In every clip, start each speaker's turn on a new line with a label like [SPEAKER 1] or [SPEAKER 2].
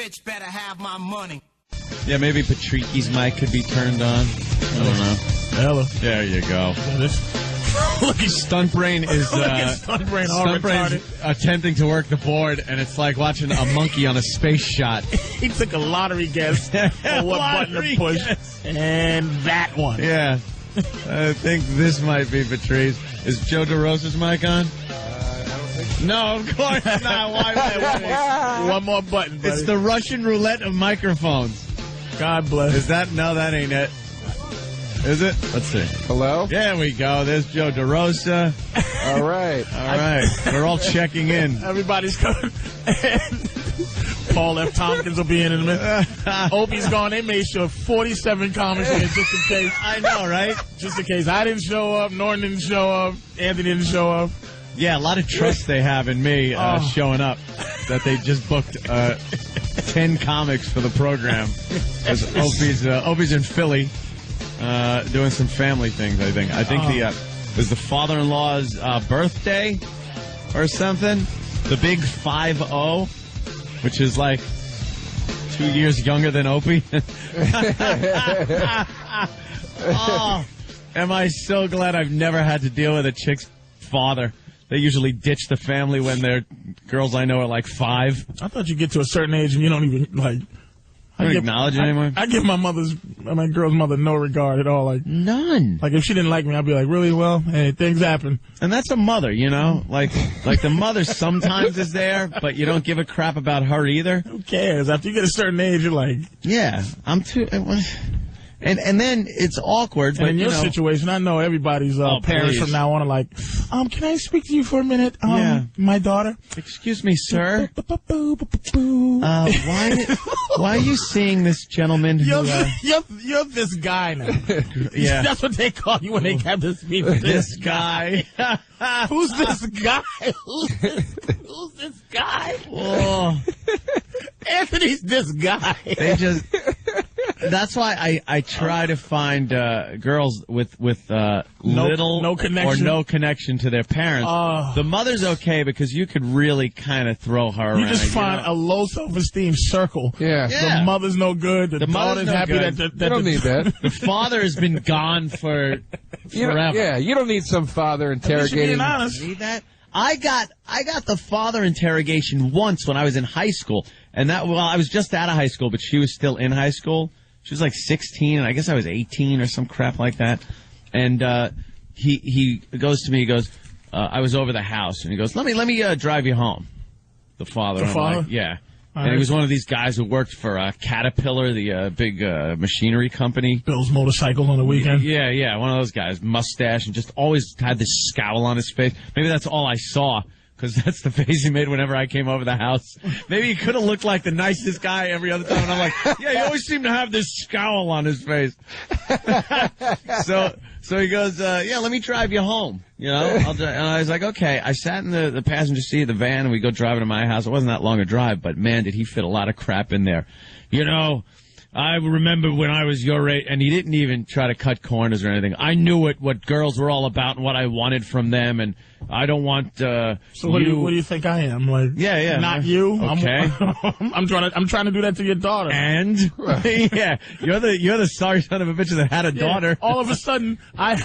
[SPEAKER 1] bitch better have my money.
[SPEAKER 2] Yeah, maybe Patrice's mic could be turned on. I don't know.
[SPEAKER 3] Hello.
[SPEAKER 2] There you go.
[SPEAKER 3] Look at
[SPEAKER 2] Stunt Brain is
[SPEAKER 3] Stunt Brain all retarded.
[SPEAKER 2] Attempting to work the board, and it's like watching a monkey on a space shot.
[SPEAKER 3] He took a lottery guess on what button to push, and that one.
[SPEAKER 2] Yeah. I think this might be Patrice. Is Joe DeRosa's mic on?
[SPEAKER 4] I don't think so.
[SPEAKER 2] No, of course not. Why?
[SPEAKER 3] One more button, buddy.
[SPEAKER 2] It's the Russian roulette of microphones.
[SPEAKER 3] God bless.
[SPEAKER 2] Is that? No, that ain't it. Is it? Let's see.
[SPEAKER 4] Hello?
[SPEAKER 2] There we go. There's Joe DeRosa.
[SPEAKER 4] All right.
[SPEAKER 2] All right. We're all checking in.
[SPEAKER 3] Everybody's coming. Paul F. Tompkins will be in a minute. Opie's gone. They made sure 47 comics in just in case.
[SPEAKER 2] I know, right?
[SPEAKER 3] Just in case I didn't show up, Norton didn't show up, Anthony didn't show up.
[SPEAKER 2] Yeah, a lot of trust they have in me showing up. That they just booked 10 comics for the program. Opie's in Philly doing some family things, I think. I think it was the father-in-law's birthday or something. The big 5-0, which is like 2 years younger than Opie. Oh, am I so glad I've never had to deal with a chick's father. They usually ditch the family when they're girls I know are like 5.
[SPEAKER 3] I thought you get to a certain age and you don't even, like...
[SPEAKER 2] I don't acknowledge it anymore?
[SPEAKER 3] I give my girl's mother no regard at all. Like
[SPEAKER 2] none.
[SPEAKER 3] Like if she didn't like me, I'd be like, really? Well, hey, things happen.
[SPEAKER 2] And that's a mother, you know? Like the mother sometimes is there, but you don't give a crap about her either.
[SPEAKER 3] Who cares? After you get a certain age, you're like...
[SPEAKER 2] Yeah, I'm too... And then it's awkward, but
[SPEAKER 3] in your
[SPEAKER 2] you know,
[SPEAKER 3] situation, I know everybody's parents from now on are like, can I speak to you for a minute? My daughter.
[SPEAKER 2] Excuse me, sir. Why are you seeing this gentleman who...
[SPEAKER 3] You're this guy now.
[SPEAKER 2] Yeah.
[SPEAKER 3] That's what they call you when they have this meeting.
[SPEAKER 2] This guy.
[SPEAKER 3] Who's this guy? Who's this guy?
[SPEAKER 2] Oh.
[SPEAKER 3] Anthony's this guy.
[SPEAKER 2] They just... That's why I try to find girls with little
[SPEAKER 3] no connection.
[SPEAKER 2] or no connection to their parents. The mother's okay because you could really kind of throw her around.
[SPEAKER 3] You just find a low self-esteem circle.
[SPEAKER 4] Yeah.
[SPEAKER 3] The mother's no good. The daughter's happy
[SPEAKER 4] good.
[SPEAKER 3] that
[SPEAKER 4] you don't need that.
[SPEAKER 2] The father has been gone for forever.
[SPEAKER 4] You don't need some father interrogating.
[SPEAKER 3] Being honest.
[SPEAKER 2] Need that? I got the father interrogation once when I was in high school, and I was just out of high school, but she was still in high school. She was like 16, and I guess I was 18 or some crap like that. And he goes to me, he goes, I was over the house, and he goes, let me drive you home. The father.
[SPEAKER 3] The father?
[SPEAKER 2] Like, yeah. And he was one of these guys who worked for Caterpillar, the big machinery company.
[SPEAKER 3] Bill's motorcycle on the weekend.
[SPEAKER 2] Yeah, one of those guys, mustache, and just always had this scowl on his face. Maybe that's all I saw, because that's the face he made whenever I came over the house. Maybe he could have looked like the nicest guy every other time, and I'm like, yeah, he always seemed to have this scowl on his face. So he goes, yeah, let me drive you home. You know, and I was like, okay. I sat in the passenger seat of the van, and we go driving to my house. It wasn't that long a drive, but man, did he fit a lot of crap in there. You know, I remember when I was your age, and he didn't even try to cut corners or anything. I knew what girls were all about and what I wanted from them, and I don't want so
[SPEAKER 3] what do you think I am? Like,
[SPEAKER 2] yeah,
[SPEAKER 3] not you.
[SPEAKER 2] Okay.
[SPEAKER 3] I'm trying to do that to your daughter.
[SPEAKER 2] And yeah, you're the sorry son of a bitch that had a daughter.
[SPEAKER 3] All of a sudden, I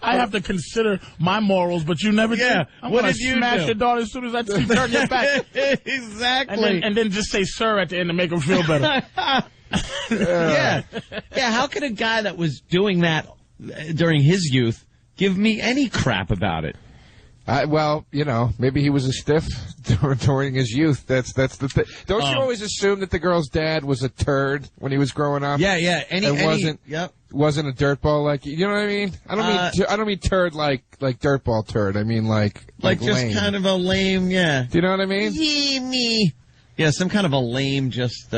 [SPEAKER 3] have to consider my morals, but you never did.
[SPEAKER 2] What did you
[SPEAKER 3] smash your daughter as soon as I see turn your back.
[SPEAKER 2] Exactly.
[SPEAKER 3] And then just say sir at the end to make her feel better.
[SPEAKER 2] Yeah. How could a guy that was doing that during his youth give me any crap about it?
[SPEAKER 4] Well, you know, maybe he was a stiff during his youth. That's the thing. Don't you always assume that the girl's dad was a turd when he was growing up?
[SPEAKER 2] Yeah.
[SPEAKER 4] Wasn't a dirtball like you know what I mean? I don't mean turd like dirtball turd. I mean like
[SPEAKER 2] just
[SPEAKER 4] lame.
[SPEAKER 2] Kind of a lame. Yeah.
[SPEAKER 4] Do you know what I mean?
[SPEAKER 2] Yeah, some kind of a lame, just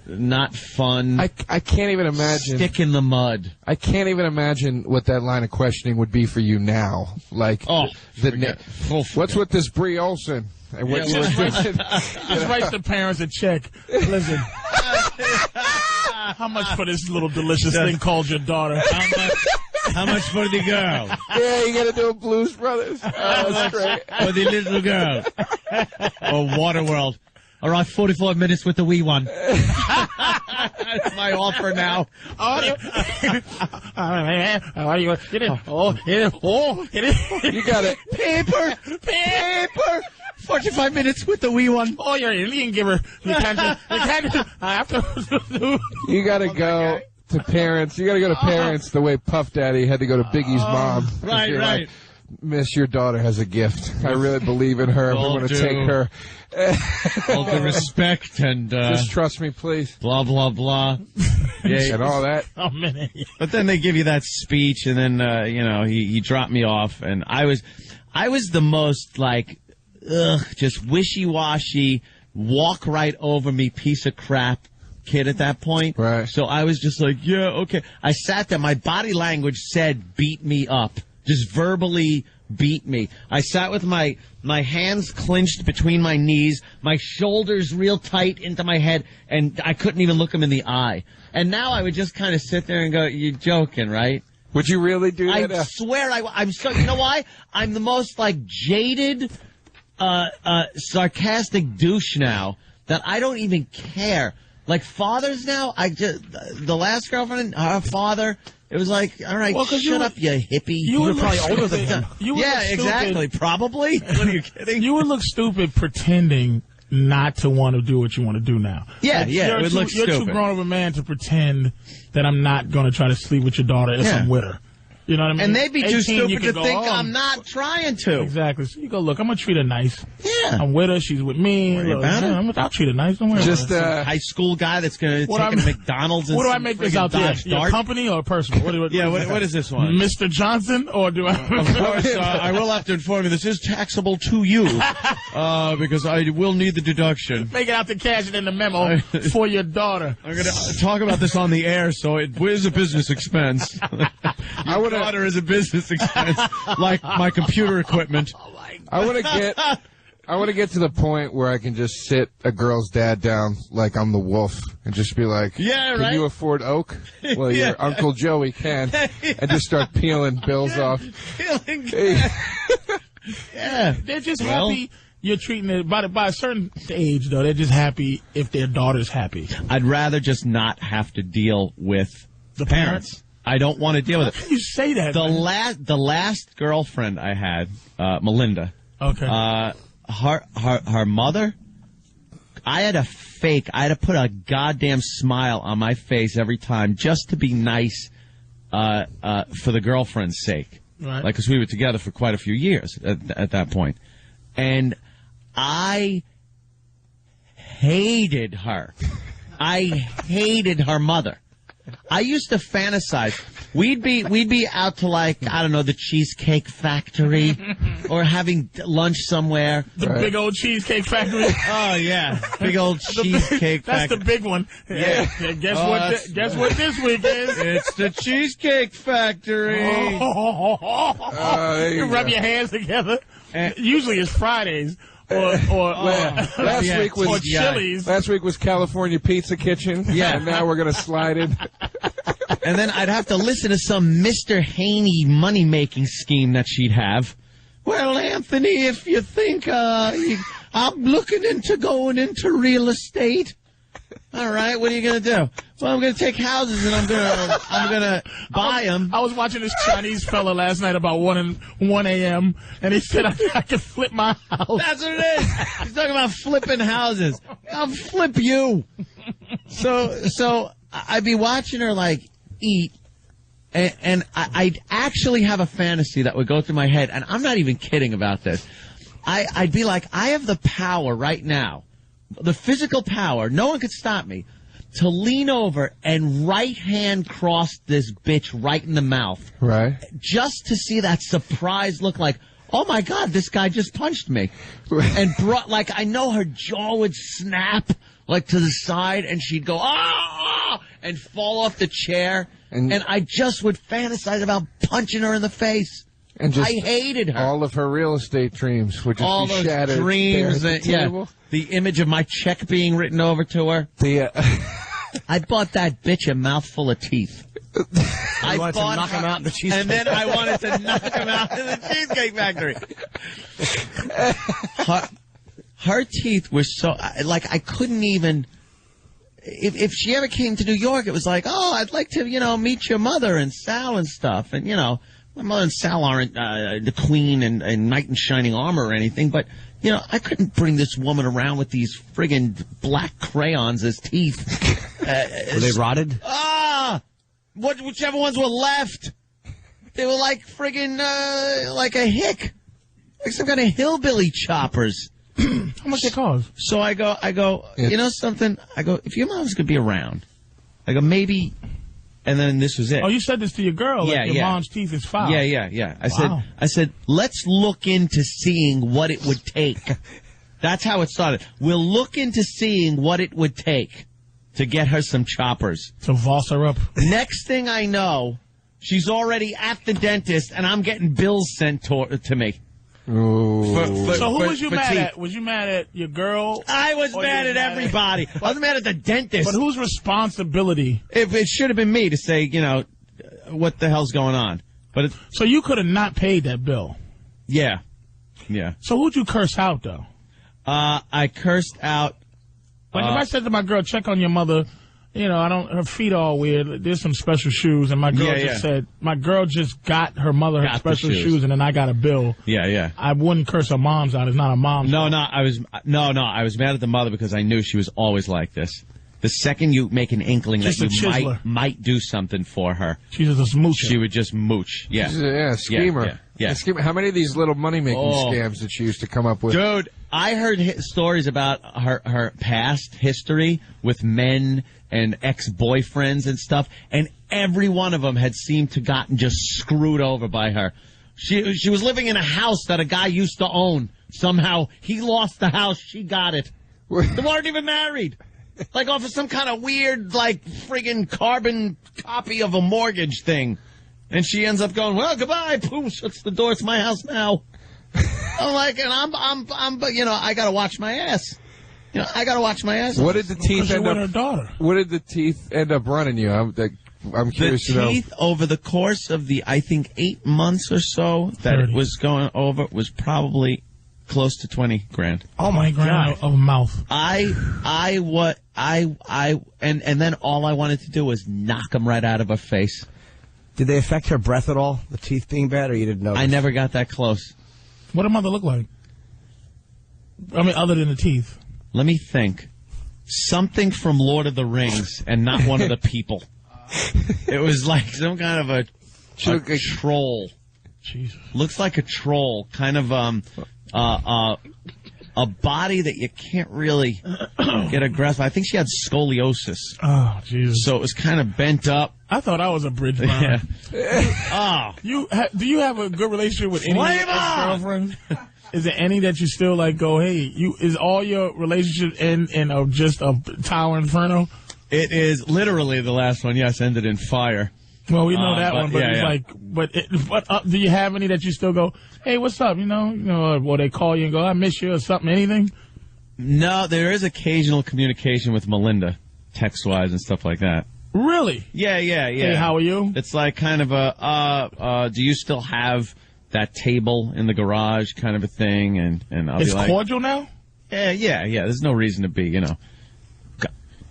[SPEAKER 2] not fun.
[SPEAKER 4] I can't even imagine.
[SPEAKER 2] Stick in the mud.
[SPEAKER 4] I can't even imagine what that line of questioning would be for you now. Like, what's with this Brie Olson? And what you were doing?
[SPEAKER 3] Just write the parents a check. Listen, how much for this little delicious thing called your daughter?
[SPEAKER 2] How much for the girl?
[SPEAKER 4] Yeah, you got to do a Blues Brothers. That's great.
[SPEAKER 2] For the little girl. Or Waterworld. All right, 45 minutes with the wee one. That's my offer now.
[SPEAKER 4] You got it.
[SPEAKER 2] Paper. 45 minutes with the wee one.
[SPEAKER 3] Oh, you're an Indian giver. You can't have to.
[SPEAKER 4] You got to go to parents. You got to go to parents the way Puff Daddy had to go to Biggie's mom.
[SPEAKER 2] Right.
[SPEAKER 4] Like, Miss, your daughter has a gift. I really believe in her. We're going to take her.
[SPEAKER 2] All the respect and
[SPEAKER 4] just trust me, please.
[SPEAKER 2] Blah blah blah.
[SPEAKER 4] Yeah, and all that.
[SPEAKER 3] Oh man!
[SPEAKER 2] But then they give you that speech, and then he dropped me off, and I was the most like, just wishy-washy, walk right over me piece of crap kid at that point.
[SPEAKER 4] Right.
[SPEAKER 2] So I was just like, yeah, okay. I sat there. My body language said, "Beat me up." Just verbally beat me. I sat with my hands clenched between my knees, my shoulders real tight into my head, and I couldn't even look him in the eye. And now I would just kind of sit there and go, "You're joking, right?"
[SPEAKER 4] Would you really do that?
[SPEAKER 2] I swear I'm so. You know why? I'm the most like jaded, sarcastic douche now that I don't even care. Like fathers now, the last girlfriend, her father. It was like, all right, shut up, you hippie.
[SPEAKER 3] You were probably older than him.
[SPEAKER 2] Yeah, exactly. Probably. What are you kidding?
[SPEAKER 3] You would look stupid pretending not to want to do what you want to do now.
[SPEAKER 2] Yeah, it would look stupid.
[SPEAKER 3] You're too grown of a man to pretend that I'm not going to try to sleep with your daughter if I'm with her. You know what I mean?
[SPEAKER 2] And they'd be too stupid to think I'm not trying to.
[SPEAKER 3] Exactly. So you go, look, I'm going to treat her nice.
[SPEAKER 2] Yeah.
[SPEAKER 3] I'm with her. She's with me. I'll treat her nice. Don't worry
[SPEAKER 2] Just
[SPEAKER 3] about
[SPEAKER 2] a high school guy that's going to take a McDonald's and
[SPEAKER 3] what do I make this out there? Your company or personal?
[SPEAKER 2] What is this one?
[SPEAKER 3] Mr. Johnson? Or do I?
[SPEAKER 2] Of course, I will have to inform you this is taxable to you because I will need the deduction.
[SPEAKER 3] Make it out the cash and in the memo for your daughter.
[SPEAKER 2] I'm going to talk about this on the air, so it is a business expense. Your daughter is a business expense, like my computer equipment.
[SPEAKER 4] I want to get to the point where I can just sit a girl's dad down like I'm the wolf and just be like,
[SPEAKER 2] yeah, right.
[SPEAKER 4] Can you afford oak? Well, your Uncle Joey can. And just start peeling bills off.
[SPEAKER 3] Yeah. They're just happy you're treating it by a certain age, though. They're just happy if their daughter's happy.
[SPEAKER 2] I'd rather just not have to deal with
[SPEAKER 3] the parents.
[SPEAKER 2] I don't want to deal with it.
[SPEAKER 3] How can you say that?
[SPEAKER 2] The last girlfriend I had, Melinda.
[SPEAKER 3] Okay.
[SPEAKER 2] Her mother. I had to put a goddamn smile on my face every time just to be nice, for the girlfriend's sake.
[SPEAKER 3] Right.
[SPEAKER 2] Like, because we were together for quite a few years at that point, and I hated her. I hated her mother. I used to fantasize. We'd be out to, like, I don't know, the Cheesecake Factory or having lunch somewhere.
[SPEAKER 3] The big old Cheesecake Factory.
[SPEAKER 2] Oh yeah, big old Cheesecake Factory.
[SPEAKER 3] That's the big one. Yeah. Guess what this week is?
[SPEAKER 2] It's the Cheesecake Factory.
[SPEAKER 3] You rub your hands together. Usually it's Fridays.
[SPEAKER 4] Last week was
[SPEAKER 3] Chili's.
[SPEAKER 4] Last week was California Pizza Kitchen.
[SPEAKER 2] Yeah.
[SPEAKER 4] And now we're going to slide in.
[SPEAKER 2] And then I'd have to listen to some Mr. Haney money-making scheme that she'd have. Well, Anthony, if you think I'm looking into going into real estate. All right, what are you going to do? Well, I'm going to take houses and I'm going to buy them.
[SPEAKER 3] I was watching this Chinese fella last night about 1 a.m. and he said I could flip my house.
[SPEAKER 2] That's what it is. He's talking about flipping houses. I'll flip you. So I'd be watching her like eat, and I'd actually have a fantasy that would go through my head, and I'm not even kidding about this. I'd be like, I have the power right now. The physical power, no one could stop me, to lean over and right hand cross this bitch right in the mouth.
[SPEAKER 4] Right.
[SPEAKER 2] Just to see that surprised look like, oh my God, this guy just punched me. And I know her jaw would snap like to the side and she'd go, ah, and fall off the chair. And I just would fantasize about punching her in the face.
[SPEAKER 4] And just
[SPEAKER 2] I hated her.
[SPEAKER 4] All of her real estate dreams would just
[SPEAKER 2] all
[SPEAKER 4] be
[SPEAKER 2] those
[SPEAKER 4] shattered.
[SPEAKER 2] Dreams, the image of my check being written over to her. I bought that bitch a mouthful of teeth.
[SPEAKER 3] I wanted to knock him out in the cheesecake.
[SPEAKER 2] And then I wanted to knock him out in the Cheesecake Factory. her teeth were so, like, I couldn't even, if she ever came to New York, it was like, oh, I'd like to, meet your mother and Sal and stuff. And, my mother and Sal aren't the queen and knight in shining armor or anything, but, I couldn't bring this woman around with these friggin' black crayons as teeth.
[SPEAKER 1] Were they rotted?
[SPEAKER 2] Whichever ones were left. They were like friggin' like a hick. Like some kind of hillbilly choppers.
[SPEAKER 3] How much they cost?
[SPEAKER 2] So I go, you know something? I go, if your mom's going to be around, I go, maybe, and then this was it.
[SPEAKER 3] Oh, you said this to your girl?
[SPEAKER 2] Yeah,
[SPEAKER 3] like your mom's teeth is foul.
[SPEAKER 2] Yeah. I said, let's look into seeing what it would take. That's how it started. We'll look into seeing what it would take to get her some choppers.
[SPEAKER 3] To Voss her up.
[SPEAKER 2] Next thing I know, she's already at the dentist, and I'm getting bills sent to me.
[SPEAKER 3] So who was you mad at? Was you mad at your girl?
[SPEAKER 2] I was mad at everybody. I was mad at the dentist.
[SPEAKER 3] But whose responsibility?
[SPEAKER 2] If it should have been me to say, what the hell's going on? But
[SPEAKER 3] so you could have not paid that bill.
[SPEAKER 2] Yeah.
[SPEAKER 3] So who'd you curse out though?
[SPEAKER 2] I cursed out.
[SPEAKER 3] Like if I said to my girl, check on your mother. Her feet are all weird. There's some special shoes, and my girl said, my girl just got her mother her special shoes, and then I got a bill.
[SPEAKER 2] Yeah.
[SPEAKER 3] I wouldn't curse her mom's out. It's not a mom's.
[SPEAKER 2] No. I was mad at the mother because I knew she was always like this. The second you make an inkling
[SPEAKER 3] just
[SPEAKER 2] that you might do something for her,
[SPEAKER 3] she's just a moocher.
[SPEAKER 2] She would just mooch. Yeah.
[SPEAKER 4] Schemer. Yeah. How many of these little money-making scams did she used to come up with?
[SPEAKER 2] Dude, I heard stories about her past history with men and ex-boyfriends and stuff, and every one of them had seemed to gotten just screwed over by her. She was living in a house that a guy used to own. Somehow, he lost the house, she got it. They weren't even married. Like off of some kind of weird, like, friggin' carbon copy of a mortgage thing. And she ends up going, well, goodbye, poof, shuts the door, it's my house now. I'm like, and I'm I gotta watch my ass. I gotta watch my ass.
[SPEAKER 4] What did the teeth end up?
[SPEAKER 3] Her daughter.
[SPEAKER 4] What did the teeth end up running you? I'm curious to know.
[SPEAKER 2] The teeth over the course of I think 8 months or so that
[SPEAKER 3] 30.
[SPEAKER 2] it was going over was probably close to $20,000.
[SPEAKER 3] Oh my God! Of a mouth.
[SPEAKER 2] And then all I wanted to do was knock them right out of her face.
[SPEAKER 1] Did they affect her breath at all? The teeth being bad, or you didn't notice?
[SPEAKER 2] I never got that close.
[SPEAKER 3] What did mother look like? I mean, other than the teeth.
[SPEAKER 2] Let me think. Something from Lord of the Rings and not one of the people. It was like some kind of a troll.
[SPEAKER 3] Jesus.
[SPEAKER 2] Looks like a troll. Kind of a body that you can't really get a grasp of. I think she had scoliosis.
[SPEAKER 3] Oh, Jesus.
[SPEAKER 2] So it was kind of bent up.
[SPEAKER 3] I thought I was a bridge man.
[SPEAKER 2] Yeah.
[SPEAKER 3] Do you have a good relationship with any of your ex-girlfriends? Is there any that you still like go, hey, is all your relationship in just a tower inferno?
[SPEAKER 2] It is literally the last one, yes, ended in fire.
[SPEAKER 3] Well, we know that one, but it's like, do you have any that you still go, hey, what's up? Or they call you and go, I miss you or something, anything?
[SPEAKER 2] No, there is occasional communication with Melinda, text-wise and stuff like that.
[SPEAKER 3] Really?
[SPEAKER 2] Yeah.
[SPEAKER 3] Hey, how are you?
[SPEAKER 2] It's like kind of do you still have that table in the garage kind of a thing? And I'll be like...
[SPEAKER 3] It's cordial now?
[SPEAKER 2] Yeah. There's no reason to be,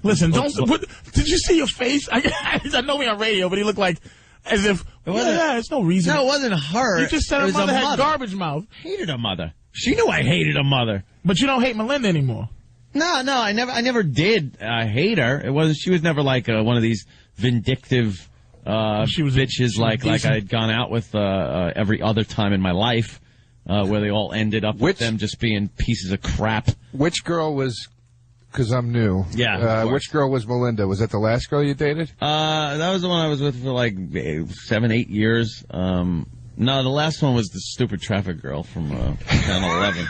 [SPEAKER 3] Listen, did you see your face? I know we're on radio, but he looked like as if, there's no reason.
[SPEAKER 2] No, it wasn't her.
[SPEAKER 3] You just said her mother had garbage mouth.
[SPEAKER 2] Hated her mother. She knew I hated her mother.
[SPEAKER 3] But you don't hate Melinda anymore.
[SPEAKER 2] No, I never did hate her. She was never like one of these vindictive bitches like I had gone out with every other time in my life, where they all ended up with them just being pieces of crap.
[SPEAKER 4] Which girl was... Because I'm new.
[SPEAKER 2] Yeah.
[SPEAKER 4] Which girl was Melinda? Was that the last girl you dated?
[SPEAKER 2] That was the one I was with for like 7-8 years. No, the last one was the stupid traffic girl from 10-11.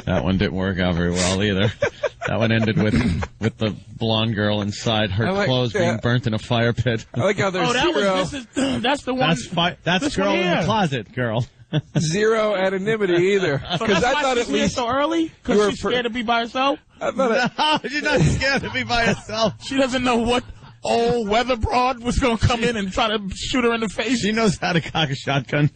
[SPEAKER 2] That one didn't work out very well either. That one ended with the blonde girl inside her clothes being burnt in a fire pit.
[SPEAKER 4] I like how there's
[SPEAKER 3] that's the one.
[SPEAKER 2] That's girl in the closet, girl.
[SPEAKER 4] Zero anonymity either.
[SPEAKER 3] Because I thought at least so early. Because she's scared to be by herself.
[SPEAKER 2] No, she's not scared to be by herself.
[SPEAKER 3] She doesn't know what old weather broad was going to come in and try to shoot her in the face.
[SPEAKER 2] She knows how to cock a shotgun.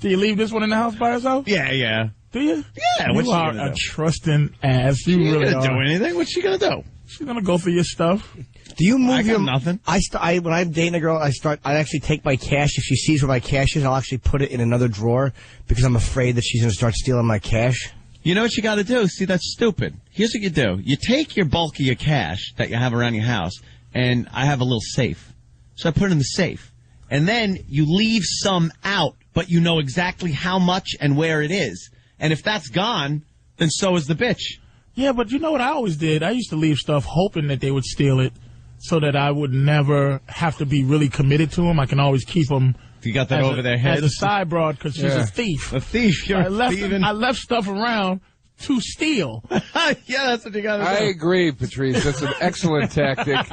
[SPEAKER 3] Do you leave this one in the house by herself?
[SPEAKER 2] Yeah.
[SPEAKER 3] Do you?
[SPEAKER 2] Yeah.
[SPEAKER 3] You are a trusting ass. You really
[SPEAKER 2] ain't gonna
[SPEAKER 3] are.
[SPEAKER 2] do anything. What's she gonna do?
[SPEAKER 3] She's gonna go through your stuff.
[SPEAKER 1] Do you move
[SPEAKER 2] I got
[SPEAKER 1] your
[SPEAKER 2] nothing?
[SPEAKER 1] When I'm dating a girl, I actually take my cash. If she sees where my cash is, I'll actually put it in another drawer because I'm afraid that she's gonna start stealing my cash.
[SPEAKER 2] You know what you got to do? See, that's stupid. Here's what you do. You take your bulk of your cash that you have around your house, and I have a little safe. So I put it in the safe. And then you leave some out, but you know exactly how much and where it is. And if that's gone, then so is the bitch.
[SPEAKER 3] Yeah, but you know what I always did? I used to leave stuff hoping that they would steal it so that I would never have to be really committed to them. I can always keep them.
[SPEAKER 2] You got that over their heads?
[SPEAKER 3] As a side broad, because she's a thief.
[SPEAKER 2] A thief. You're
[SPEAKER 3] I left stuff around to steal.
[SPEAKER 2] Yeah, that's what you got to do.
[SPEAKER 4] I agree, Patrice. That's an excellent tactic.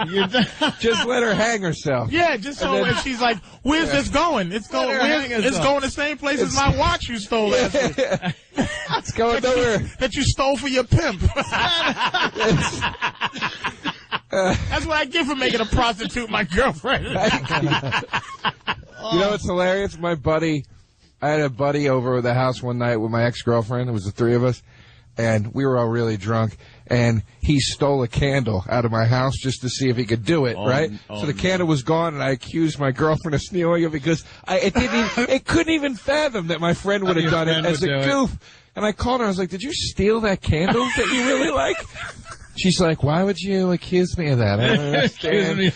[SPEAKER 4] Just let her hang herself.
[SPEAKER 3] Yeah, just so if she's like, where's this going? It's going the same place as my watch you stole last week.
[SPEAKER 4] It's going nowhere.
[SPEAKER 3] That you stole for your pimp. That's what I get for making a prostitute my girlfriend.
[SPEAKER 4] You know what's hilarious? I had a buddy over at the house one night with my ex-girlfriend. It was the three of us, and we were all really drunk. And he stole a candle out of my house just to see if he could do it, right? So the candle was gone, and I accused my girlfriend of stealing it because it couldn't even fathom that my friend would have done it as a goof. And I called her. I was like, "Did you steal that candle that you really like?" She's like, "Why would you accuse me of that?" I don't understand.
[SPEAKER 2] I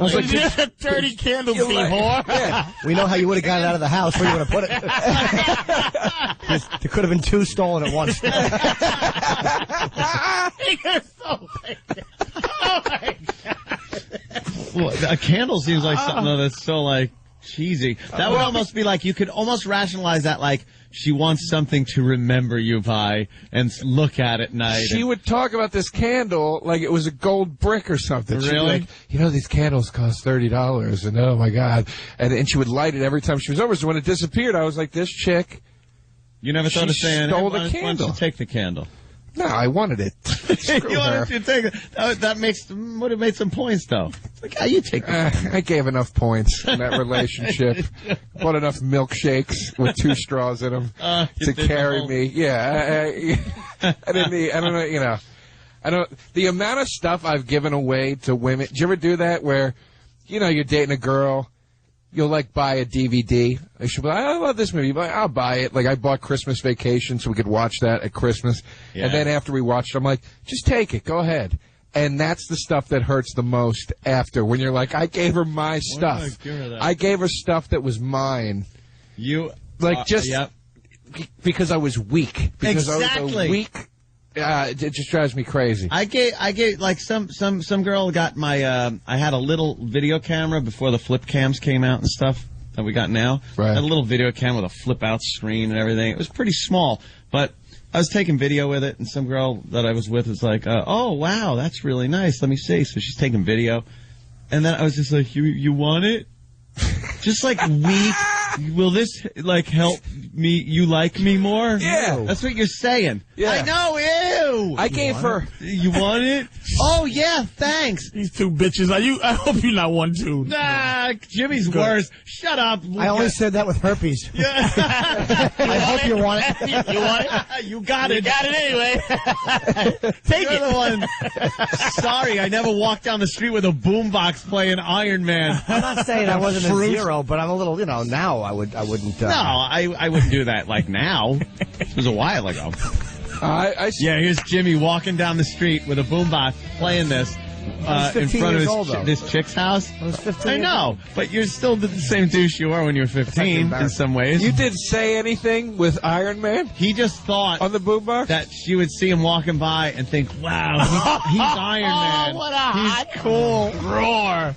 [SPEAKER 3] was like, "You're a dirty candle thief, whore."
[SPEAKER 1] Yeah, we know how you would have got it out of the house. Where you would have put it? There could have been two stolen at once.
[SPEAKER 3] You're so big. Oh my God.
[SPEAKER 2] Well, a candle seems like something that's so like cheesy. That would almost be like you could almost rationalize that like she wants something to remember you by and look at at night.
[SPEAKER 4] She would talk about this candle like it was a gold brick or something. She'd be
[SPEAKER 2] Really?
[SPEAKER 4] like, these candles cost $30, and oh my God. And she would light it every time she was over. So when it disappeared, I was like, this chick.
[SPEAKER 2] You never thought of saying,
[SPEAKER 4] stole
[SPEAKER 2] hey,
[SPEAKER 4] the
[SPEAKER 2] why
[SPEAKER 4] candle.
[SPEAKER 2] don't you take the candle?
[SPEAKER 4] No, I wanted it. Screw
[SPEAKER 2] You
[SPEAKER 4] her.
[SPEAKER 2] wanted to take it. That would have made some points, though. It's like, how you take the
[SPEAKER 4] I gave enough points in that relationship. Bought enough milkshakes with 2 straws in them to carry me. Yeah, I didn't need, I don't know, the amount of stuff I've given away to women. Did you ever do that where, you're dating a girl, you'll like buy a DVD. She'll be like, I love this movie. But I'll buy it. Like I bought Christmas Vacation so we could watch that at Christmas. Yeah. And then after we watched it, I'm like, just take it. Go ahead. And that's the stuff that hurts the most after when you're like, I gave her my stuff. I gave her stuff that was mine. Because I was weak. Because I was a weak. It just drives me crazy.
[SPEAKER 2] I gave like some girl got my I had a little video camera before the flip cams came out and stuff that we got now.
[SPEAKER 4] Right.
[SPEAKER 2] I had a little video camera with a flip out screen and everything. It was pretty small, but I was taking video with it, and some girl that I was with was like, "Oh wow, that's really nice. Let me see." So she's taking video, and then I was just like, "You want it?" Just like weak. Will this like help me? You like me more?
[SPEAKER 4] Yeah,
[SPEAKER 2] that's what you're saying.
[SPEAKER 4] Yeah,
[SPEAKER 2] I know. Ew.
[SPEAKER 4] I gave her.
[SPEAKER 2] You want it? Oh yeah, thanks.
[SPEAKER 3] These 2 bitches. I hope you're not one too.
[SPEAKER 2] Nah, Jimmy's worse. Shut up.
[SPEAKER 1] I only said that with herpes.
[SPEAKER 2] Yeah.
[SPEAKER 1] I hope you want it.
[SPEAKER 3] You want it?
[SPEAKER 2] You got it.
[SPEAKER 3] You got it anyway. Take
[SPEAKER 2] You're
[SPEAKER 3] it.
[SPEAKER 2] the one. Sorry, I never walked down the street with a boombox playing Iron Man.
[SPEAKER 1] I'm not saying I wasn't a zero, but I'm a little, now I wouldn't.
[SPEAKER 2] No, I wouldn't do that like now. It was a while ago. Yeah, here's Jimmy walking down the street with a boombox playing this in front of this chick's house.
[SPEAKER 1] I was 15.
[SPEAKER 2] I know, but you're still the same douche you were when you were 15 in some ways.
[SPEAKER 4] You didn't say anything with Iron Man?
[SPEAKER 2] He just thought
[SPEAKER 4] on the boombox
[SPEAKER 2] that she would see him walking by and think, wow, he's Iron Man.
[SPEAKER 3] Oh, what a hot
[SPEAKER 2] cool.
[SPEAKER 3] roar.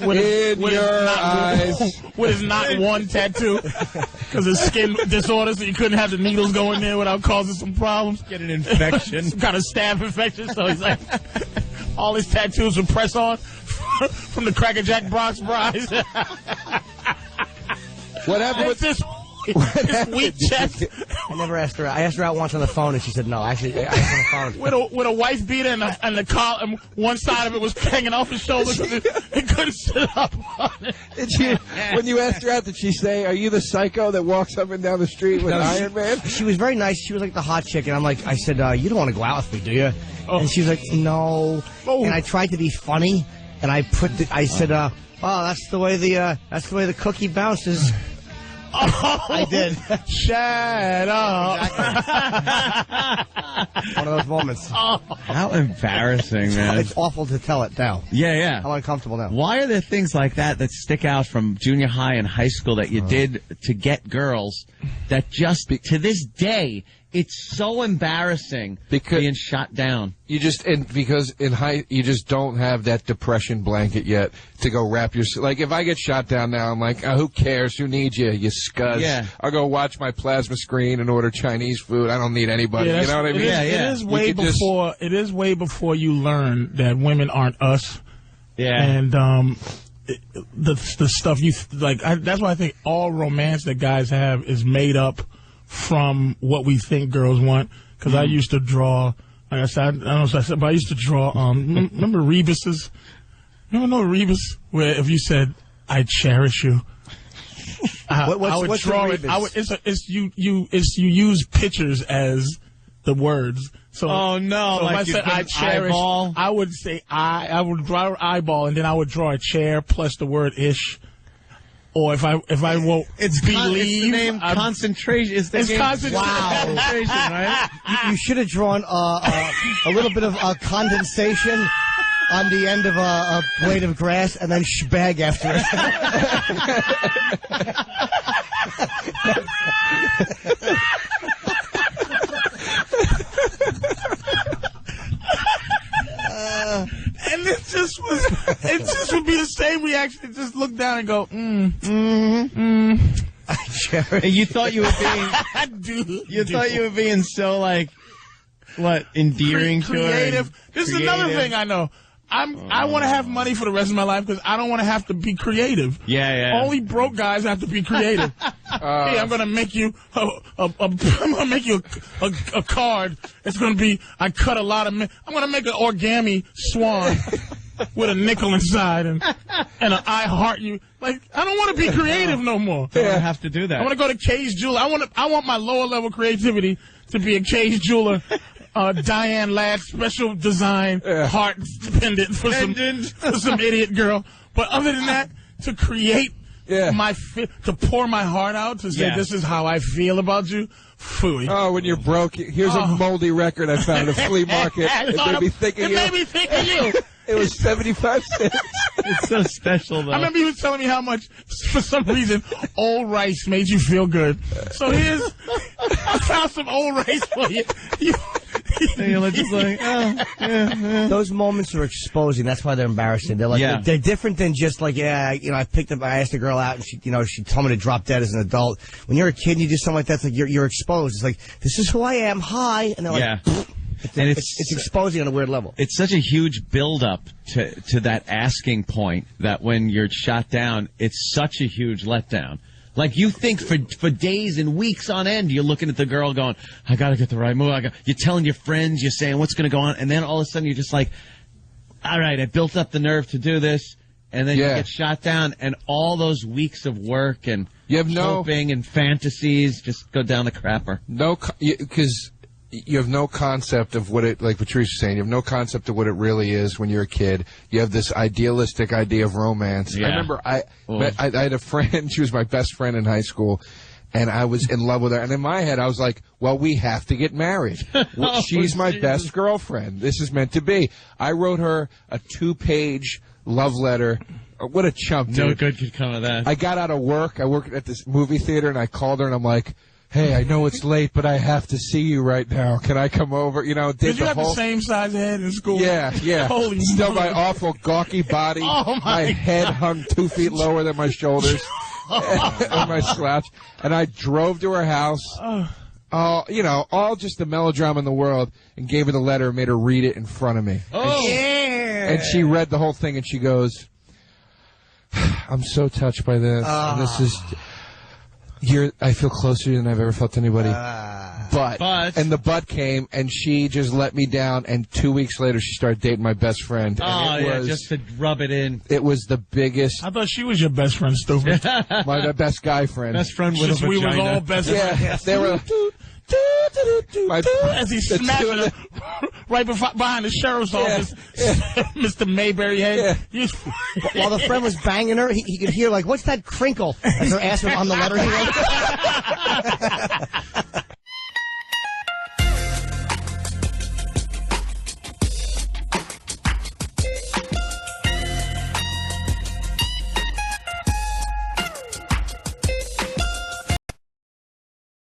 [SPEAKER 4] In your eyes.
[SPEAKER 3] With his not one tattoo. Because his skin disorder, so you couldn't have the needles go in there without causing some problems.
[SPEAKER 2] Get an infection.
[SPEAKER 3] Some kind of staph infection, so he's like, all his tattoos were press on from the Cracker Jack Bronx Brides.
[SPEAKER 4] What happened with
[SPEAKER 3] this His weak chest.
[SPEAKER 1] I never asked her out. I asked her out once on the phone, and she said no. Actually, I asked her on the phone.
[SPEAKER 3] With a wife beater and the collar, and one side of it was hanging off his shoulder because it couldn't sit up on it.
[SPEAKER 4] Did she, when you asked her out, did she say, "Are you the psycho that walks up and down the street with Iron Man?"
[SPEAKER 1] She was very nice. She was like the hot chick, and I said, "You don't want to go out with me, do you?" And she was like, "No." And I tried to be funny, and I said, "Oh, that's the way the cookie bounces." I did.
[SPEAKER 3] Shut up.
[SPEAKER 1] Exactly. One of those moments.
[SPEAKER 2] How embarrassing, man.
[SPEAKER 1] It's awful to tell it now.
[SPEAKER 2] Yeah.
[SPEAKER 1] I'm uncomfortable now.
[SPEAKER 2] Why are there things like that stick out from junior high and high school that you did to get girls that just, to this day, it's so embarrassing being shot down.
[SPEAKER 4] Because in high, you just don't have that depression blanket yet to go wrap your, like if I get shot down now, I'm like, who cares? Who needs you? You scuzz.
[SPEAKER 2] Yeah.
[SPEAKER 4] I'll go watch my plasma screen and order Chinese food. I don't need anybody. You know what I mean?
[SPEAKER 3] It is way before you learn that women aren't us.
[SPEAKER 2] Yeah.
[SPEAKER 3] And the stuff you like. That's why I think all romance that guys have is made up from what we think girls want. Because I used to draw, like I said, I don't know if I said, but I used to draw, remember Rebus's? You know Rebus? Where if you said, "I cherish you," I would draw it. You use pictures as the words. So,
[SPEAKER 2] oh no!
[SPEAKER 3] So
[SPEAKER 2] like
[SPEAKER 3] if I said I cherish, eyeball? I would say I would draw an eyeball, and then I would draw a chair plus the word "ish." Or if I won't
[SPEAKER 2] it's
[SPEAKER 3] believe,
[SPEAKER 2] it's the name concentration. It's
[SPEAKER 3] concentration.
[SPEAKER 2] Wow. Right?
[SPEAKER 1] You should have drawn a little bit of condensation on the end of a blade of grass and then shbag after
[SPEAKER 3] and it just would be the same reaction. To just look down and go,
[SPEAKER 2] You thought you were being, thought you were being so like, what, endearing
[SPEAKER 3] creative.
[SPEAKER 2] To her?
[SPEAKER 3] This is another thing I know. I want to have money for the rest of my life because I don't want to have to be creative.
[SPEAKER 2] Yeah.
[SPEAKER 3] Only broke guys have to be creative. Hey, I'm gonna make you I'm gonna make you a card. It's gonna be I cut a lot of. I'm gonna make an origami swan with a nickel inside and an I heart you. Like I don't want to be creative no more.
[SPEAKER 2] I don't have to do that.
[SPEAKER 3] I want to go to Kay's Jeweler. I want my lower level creativity to be a Kay's Jeweler. Diane Ladd special design heart pendant for some idiot girl. But other than that, to create to pour my heart out to say this is how I feel about you. Phooey.
[SPEAKER 4] Oh, when you're broke, here's a moldy record I found at a flea market. It made me think of you. It was 75 cents.
[SPEAKER 2] It's so special, though.
[SPEAKER 3] I remember you was telling me how much, for some reason, old rice made you feel good. So I found some old rice for you.
[SPEAKER 2] You're just like,
[SPEAKER 1] Those moments are exposing. That's why they're embarrassing. They're like they're different than just like I asked a girl out and she told me to drop dead as an adult. When you're a kid and you do something like that, it's like you're exposed. It's like this is who I am. Hi, and they're like. It's exposing on a weird level.
[SPEAKER 2] It's such a huge build-up to that asking point that when you're shot down, it's such a huge letdown. Like, you think for days and weeks on end, you're looking at the girl going, I got to get the right move. You're telling your friends, you're saying what's going to go on, and then all of a sudden you're just like, all right, I built up the nerve to do this, and then you get shot down, and all those weeks of work and hoping and fantasies just go down the crapper.
[SPEAKER 4] No, because... You have no concept of what it, like Patrice was saying, you have no concept of what it really is when you're a kid. You have this idealistic idea of romance. Yeah. I remember I had a friend, she was my best friend in high school, and I was in love with her. And in my head, I was like, well, we have to get married. She's my best girlfriend. This is meant to be. I wrote her a 2-page love letter. What a chump, dude.
[SPEAKER 2] No good could come of that.
[SPEAKER 4] I got out of work. I worked at this movie theater, and I called her, and I'm like, hey, I know it's late, but I have to see you right now. Can I come over?
[SPEAKER 3] Did you have the same size head in school?
[SPEAKER 4] Yeah.
[SPEAKER 3] Holy
[SPEAKER 4] Still my awful gawky body. My head hung 2 feet lower than my shoulders. And my slouch. And I drove to her house. All just the melodrama in the world, and gave her the letter and made her read it in front of me.
[SPEAKER 3] Oh,
[SPEAKER 4] and she read the whole thing, and she goes, I'm so touched by this. This is... I feel closer to you than I've ever felt to anybody. But and the butt came, and she just let me down. And 2 weeks later, she started dating my best friend. And
[SPEAKER 2] just to rub it in.
[SPEAKER 4] It was the biggest.
[SPEAKER 3] I thought she was your best friend, stupid.
[SPEAKER 4] My best guy friend.
[SPEAKER 2] Best friend with a vagina.
[SPEAKER 3] We was all best friends.
[SPEAKER 4] Yeah, they were.
[SPEAKER 3] As he smacked her right behind the sheriff's office, Mr. Mayberry head.
[SPEAKER 1] Yeah. While the friend was banging her, he could hear, like, what's that crinkle? As her ass was on the letter he wrote.